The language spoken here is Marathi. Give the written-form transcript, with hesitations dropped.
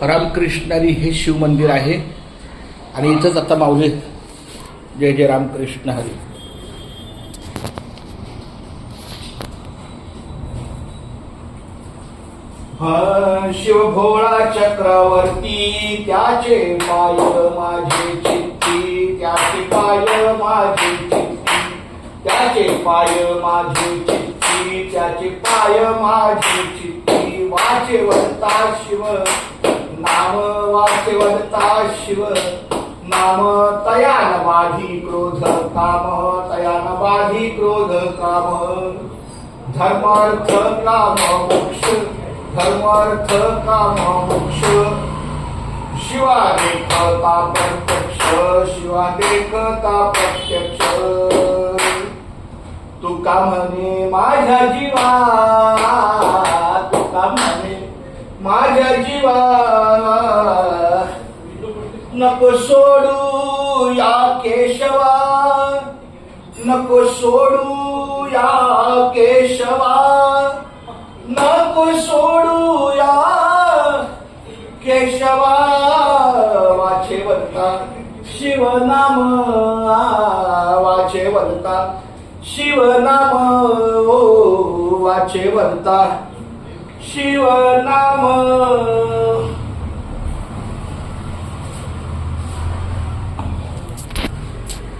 रामकृष्णारी हे शिव मंदिर आहे आणि इथंच आता माऊली जय जय रामकृष्ण हरी. शिव भोळा चक्रवर्ती त्याचे पाय माझे चित्ती, त्याचे पाय माझे चित्ती, त्याचे पाय माझे चित्ती, त्याचे पाय माझे चित्ती. वाचे वरता शिव नाम, वाचे वरता शिव नाम. तयान बाधी क्रोध काम, तयान बाधी क्रोध काम. धर्मार्थ काम मोक्ष, धर्मार्थ काम मोक्ष. शिवा देखता प्रत्यक्ष, शिवा देखता प्रत्यक्ष. तुका म्हणे माझ्या जीवा, तुका म्हणे माझ्या जीवा. नको सोडू या केशवा, नको सोडू या केशवा. नको सोडू या केशवा. वाचे वरता शिवनाम, वाचे वरता शिवनाम. वाचे वरता शिवनाम.